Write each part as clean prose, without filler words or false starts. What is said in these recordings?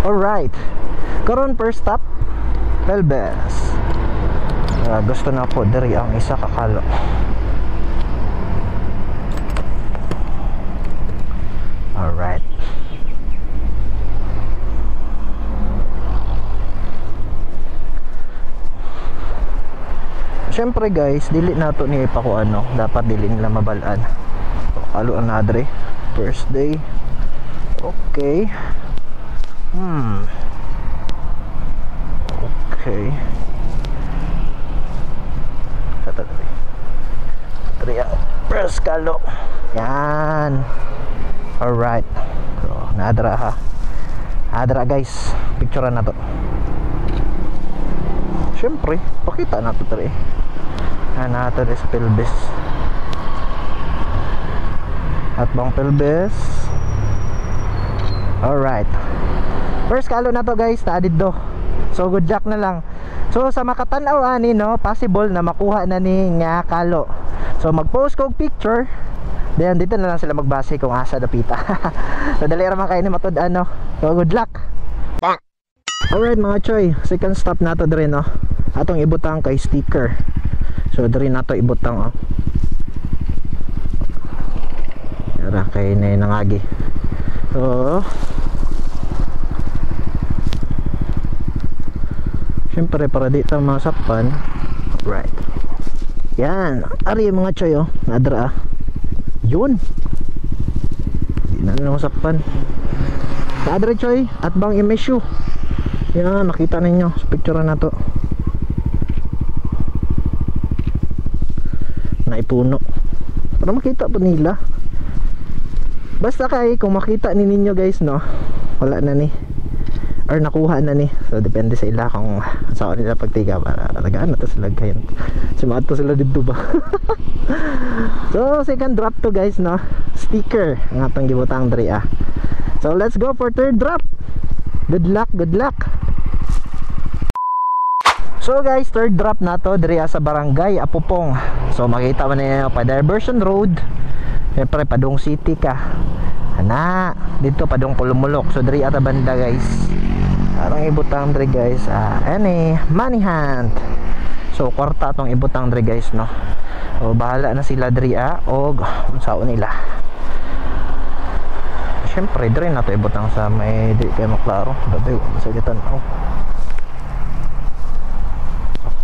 Alright, karon first stop Pelbes. Gusto na po diri ang isa kakalo. Alright. Siyempre guys, dili nato ni pa ko ano, dapat dili nila mabalaan. Kakalo ang nadre. First day. Okay. Okay. First kalo. Yan. Alright. So, nadra ha. Nadra guys. Picturean na to. Siyempre, pakita na to tari. Nato rin sa Pelbes. At bang Pelbes. Alright. First kalo na to guys. Naadid do. So good luck na lang. So sa makatanaw ani no, possible na makuha na ni nga kalo. So mag-post kog picture. Then dito na lang sila magbase kung asa dapita. So dali ra man kay ni matud ano. So good luck. Alright mga choy, second stop nato dire no. Atong ibutang kay sticker. So dire nato ibutang oh. Yara kay nay nangagi. So siyempre para di ta masakpan. Right. Yan, ari mga choy oh, nadra. Yun. Di na masakpan. Nadra choy at bang i-measure. Yan, nakita ninyo sa picture na to. Naipuno. Para makita po nila. Basta kay kung makita ni ninyo guys no, wala na ni or nakuha na ni. So depende sa ila kung saan nila pagtiga para talagaan na to sila kayo. Sumato sila dito ba. So second drop to guys no, sticker ang atong gibutang diri ah. So let's go for third drop. Good luck, good luck. So guys, third drop na to diri sa Barangay Apupong. So makita man niyo pa Diversion Road. Siyempre padung city ka. Ana, dito padung Pulumulok. So diri ata banda guys. Arang ibutang diri guys. Ani, money hunt. So kwarta tong ibutang diri guys no. So bahala na sila diri og unsaon nila. Siyempre diri na to ibutang sa may di kay maklaro. Dabi sa gitan-aw.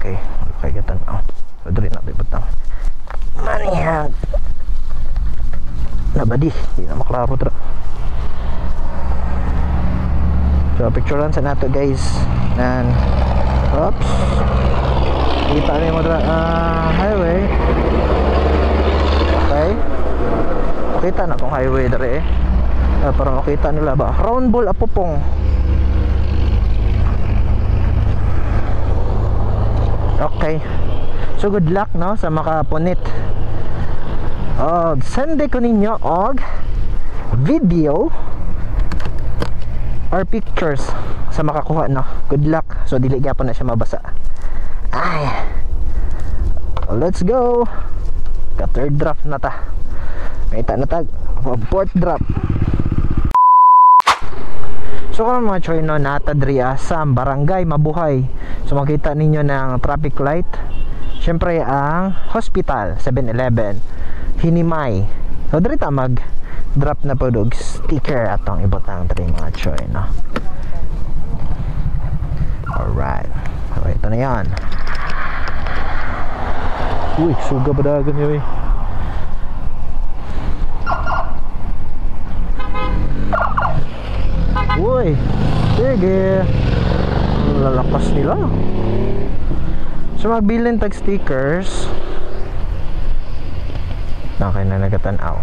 Okay, kay gitan-aw. So diri na to ibutang. Money hunt. Nabadi, di na maklaro tra. So picturean sa nato guys. And oops. Kita ni mo dra highway. Okay. Kita na kung highway dere para makita nila ba. Round ball Apupong. Okay. So good luck no sa makapunit. Send ko ninyo og video or pictures sa makakuha no. Good luck. So dili gyapon na siya mabasa. Ay. Let's go. Ka third draft na ta. Kita na tag fourth draft. So kung mga choy no, nata diri sa Barangay Mabuhay. So makita ninyo ng traffic light. Siyempre ang hospital 7-Eleven Hinimay. So diri ta mag drop na po dog sticker atong ibutang diri mga choy no. Alright. So ito na yan. Uy, suga ba dagan yun eh. Uy, sige. Lalakas nila. So magbilin tag stickers. Okay na nagatanaw.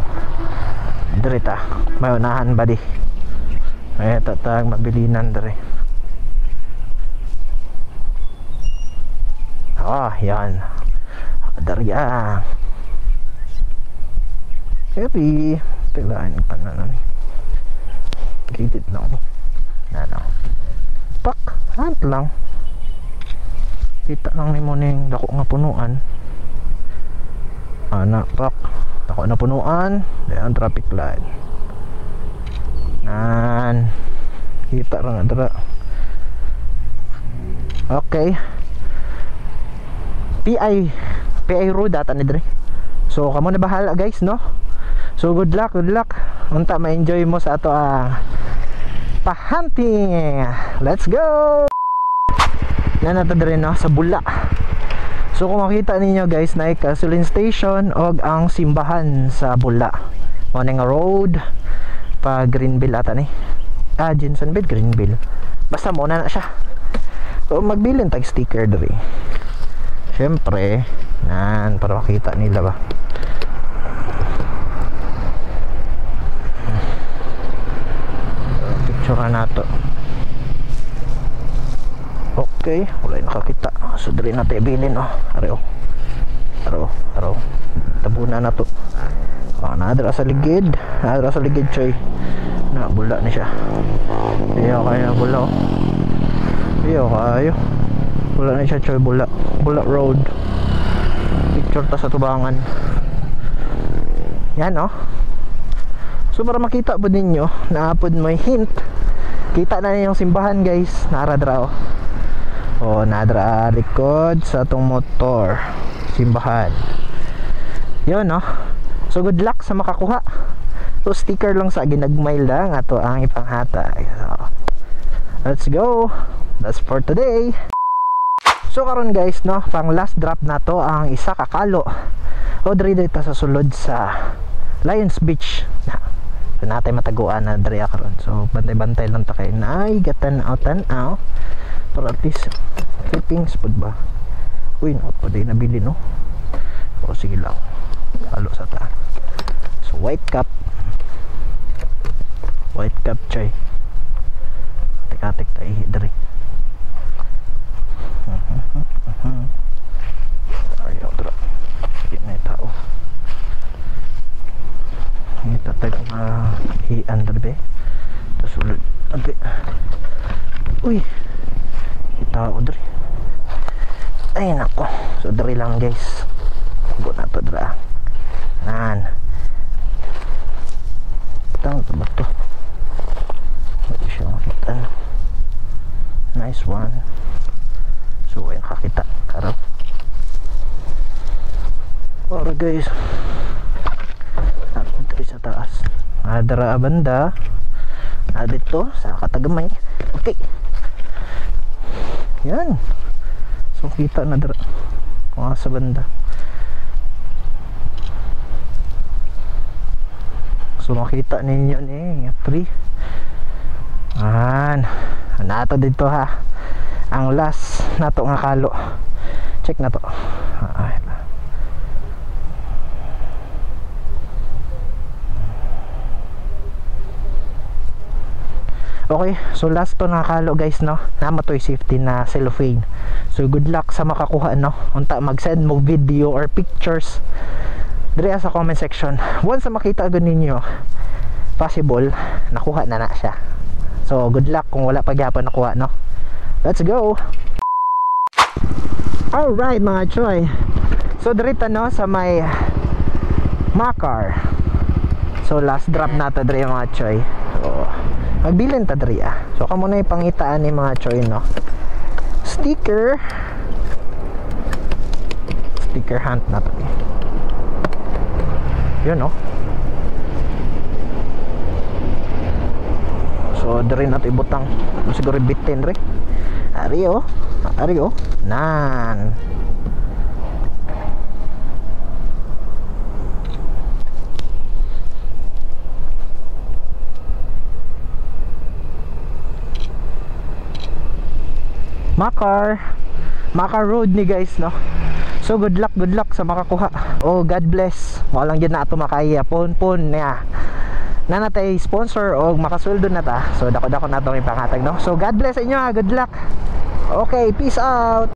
Dirita, may unahan ba di? May tatag mabilinan diri. Yan. Darya. Happy. Pilaan pa na ni. Gated lang ni. Ano. Pak, hunt lang. Kita lang ni mo ning dako nga punuan. Ana, pak. Dako na punuan. Dayon traffic light. Nan. Kita ra nga dira. Okay. PI road ata ni dire. So kamo na bahala guys, no? So good luck. Unta ma-enjoy mo sa ato pa-hunting. Let's go. Na nato dire no sa Bula. So kung makita ninyo guys, na gasoline station og ang simbahan sa Bula. Morning road pa Greenville ata ni. Jensenville, Greenville. Basta mo na siya. So magbilin tag sticker dire. Syempre, para makita nila ba. Picture na to. Okay, wala nakakita. So dire na tayo bilin, oh. Araw. Tabunan na to. Nadra sa ligid. Choy. Na Bula na siya. Iyo kaya Bula, oh. Iyo kayo. Wala na siya, Choy. Bula road. Picture ta sa tubangan. Yan, oh. So para makita po ninyo, naapod may hint. Kita na yung simbahan guys. Naradra, oh. Oh, nadra likod sa tong motor. Simbahan. Yun, oh. So good luck sa makakuha. So sticker lang sa ginagmay lang. Ato ang ipanghatag. So, let's go. That's for today. So karon guys, no, pang last drop na to ang isa ka kalo. O diri dito sa sulod sa Lions Beach. So natay mataguan na diri karon. So bantay-bantay lang ta kay naay gatan-aw. Para at least clippings pud ba. Uy, no, pwede nabili, no. O sige lang. Halo sa ta. So white cap Choy. Tekatek tayo diri. Ayaw dra. Hindi na tao. Hindi tatag hian diri. Tapos ulit. Okay. Uy. Tao diri. Ay nako. So diri lang guys. Huwag na to dra. Nan. Tang to ba to? Hindi siya makita. Nice one. So ayun, kakita karap. Para guys, ako dito sa taas. Nadara banda. Dito sa katagamay. Okay. Yan. So kita na dara. Mga sa banda. So makita ninyo ni tree. Nato dito ha. Ang last nato nga kalo. Check na to. Okay, so last to nakakalo guys, no. Nama to'y safety na cellophane. So good luck sa makakuha, no. Unta mag-send mo video or pictures dire sa comment section. Once na makita agad ninyo, possible nakuha na siya. So good luck kung wala pa gyapon nakuha, no. Let's go. Alright mga choy. So dirita, no, sa may Makar. So last drop na to dire mga choy. So magbilin ta diri. So kamo na ipangitaan ni mga choy, no. Sticker hunt na to. Yun, no. So diri na to ibutang. Siguro bitin re. Ari oh. Nan. Makar road ni guys, no. So good luck sa makakuha. Oh, God bless. Walang yun na ato makaya. Pon niya. Na natay sponsor o makasweldo na ta. So dako na to may panghatag, no. So God bless sa inyo ha. Good luck. Okay, peace out.